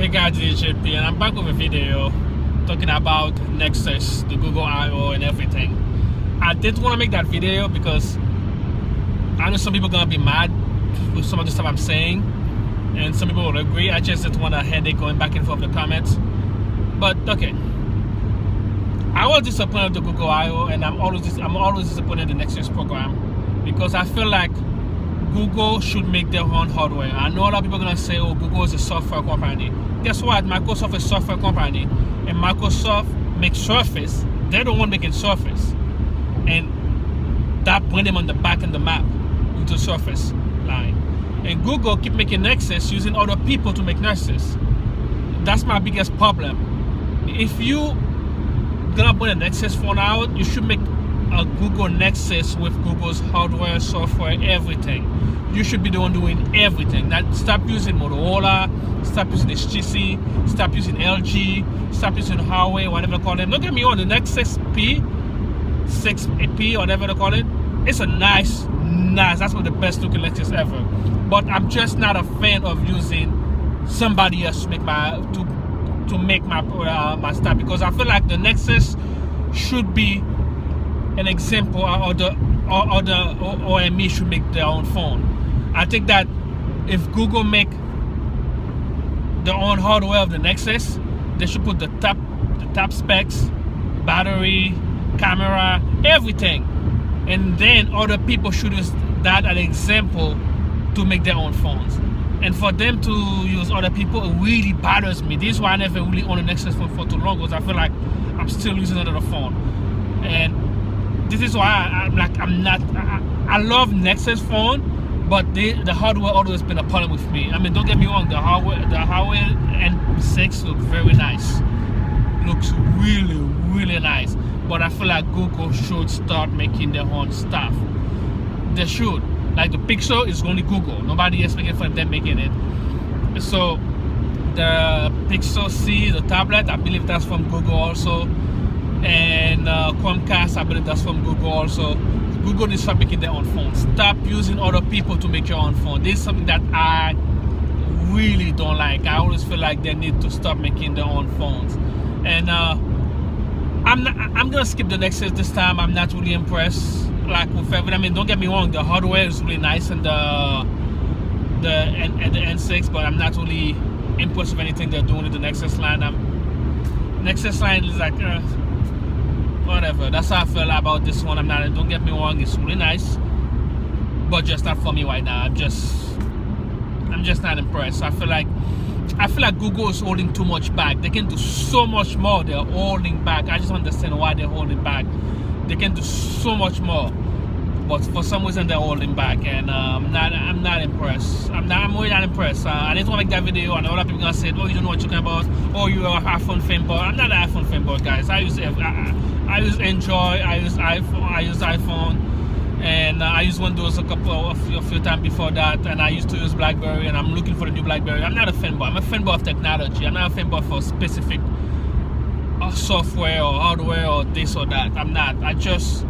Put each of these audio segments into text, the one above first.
guys, it's JP, and I'm back with a video talking about Nexus, the Google I/O, and everything. I didn't want to make that video because I know some people are gonna be mad with some of the stuff I'm saying, and some people will agree. I just didn't want a headache going back and forth the comments. But okay, I was disappointed with the Google I/O, and I'm always disappointed in the Nexus program because I feel like Google should make their own hardware. I know a lot of people are gonna say, "Oh, Google is a software company." Guess what? Microsoft is a software company, and Microsoft makes Surface. They're the one making Surface, and that put them on the back of the map with the Surface line. And Google keep making Nexus using other people to make Nexus. That's my biggest problem. If you gonna put a Nexus phone out, you should make a Google Nexus with Google's hardware, software, everything. You should be the one doing everything. Stop using Motorola, stop using HTC, stop using LG, stop using Huawei, whatever they call them. Don't get me wrong, the Nexus P, 6P, whatever they call it, it's a nice, that's one of the best looking Nexus ever. But I'm just not a fan of using somebody else to make my my stuff, because I feel like the Nexus should be an example, or the OME should make their own phone. I think that if Google make their own hardware of the Nexus, they should put the top specs, battery, camera, everything, and then other people should use that as an example to make their own phones. And for them to use other people, it really bothers me. This is why I never really own a Nexus phone for too long, because I feel like I'm still using another phone. And this is why I love Nexus phone, but the hardware always been a problem with me. I mean, don't get me wrong, the hardware N6 looks very nice. Looks really, really nice. But I feel like Google should start making their own stuff. They should. Like the Pixel is only Google. Nobody else making for them making it. So the Pixel C, the tablet, I believe that's from Google also. And Chromecast, I believe that's from Google also. Google needs to start making their own phones. Stop using other people to make your own phone. This is something that I really don't like. I always feel like they need to stop making their own phones. And I'm gonna skip the Nexus this time. I'm not really impressed. Like with everything. I mean, don't get me wrong, the hardware is really nice and the N6, but I'm not really impressed with anything they're doing with the Nexus line. Nexus line is like whatever. That's how I feel about this one. Don't get me wrong, it's really nice, but just not for me right now. I'm just not impressed. I feel like Google is holding too much back. They can do so much more. They're holding back. I just understand why they're holding back. They can do so much more, but for some reason they're holding back, and I'm not impressed. I'm really not impressed. I didn't want to make that video. I know a lot of people gonna say, "Oh, you don't know what you're talking about. Oh, you are an iPhone fanboy." I'm not an iPhone fanboy, guys. I use Android. I use iPhone, and I used Windows a few times before that, and I used to use BlackBerry, and I'm looking for the new BlackBerry. I'm not a fanboy. I'm a fanboy of technology. I'm not a fanboy for specific software or hardware or this or that. I just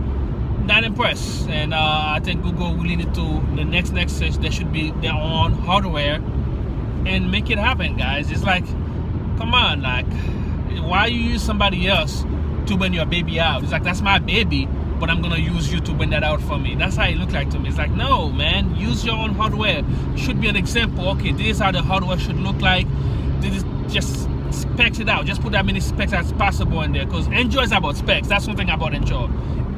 not impressed. And I think Google really need to, the next Nexus, there should be their own hardware and make it happen, guys. It's like, come on, like, why you use somebody else to bring your baby out? It's like, that's my baby, but I'm gonna use you to bring that out for me. That's how it look like to me. It's like, no, man, use your own hardware. Should be an example. Okay, this is how the hardware should look like. This is just specs it out. Just put that many specs as possible in there, because Android is about specs. That's one thing about Android.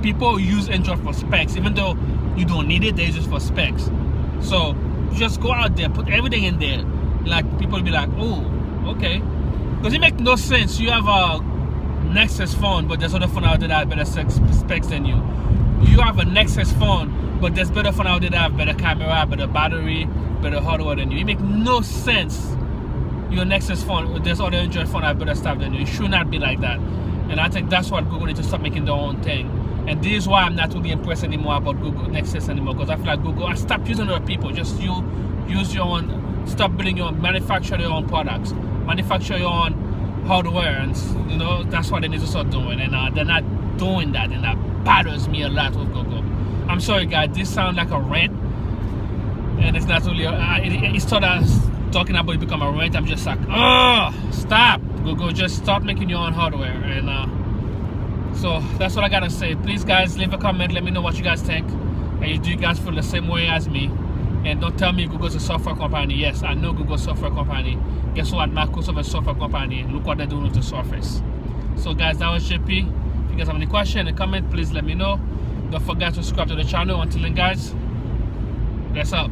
People use Android for specs, even though you don't need it. They use it for specs. So just go out there, put everything in there. Like, people will be like, oh, okay, because it makes no sense. You have a Nexus phone, but there's other phone out there that have better specs than you. You have a Nexus phone, but there's better phone out there that have better camera, better battery, better hardware than you. It makes no sense. Your Nexus phone, there's other Android phone that have better stuff than you. It should not be like that. And I think that's what Google needs to start making their own thing. And this is why I'm not really impressed anymore about Google Nexus anymore, because I feel like Google, stop using other people. Just you use your own, stop building your own, manufacture your own products, manufacture your own hardware, and that's what they need to start doing. And they're not doing that, and that bothers me a lot with Google. I'm sorry, guys, this sounds like a rant, and it's not really. It started as talking about you become a rent, I'm just like, oh, stop. Go just start making your own hardware. And so that's what I gotta say. Please guys, leave a comment, let me know what you guys think. And do you guys feel the same way as me? And don't tell me Google's a software company. Yes, I know Google's a software company. Guess what? Microsoft is a software company. Look what they're doing with the Surface. So guys, that was JP. If you guys have any question and comment, please let me know. Don't forget to subscribe to the channel. Until then guys, bless up.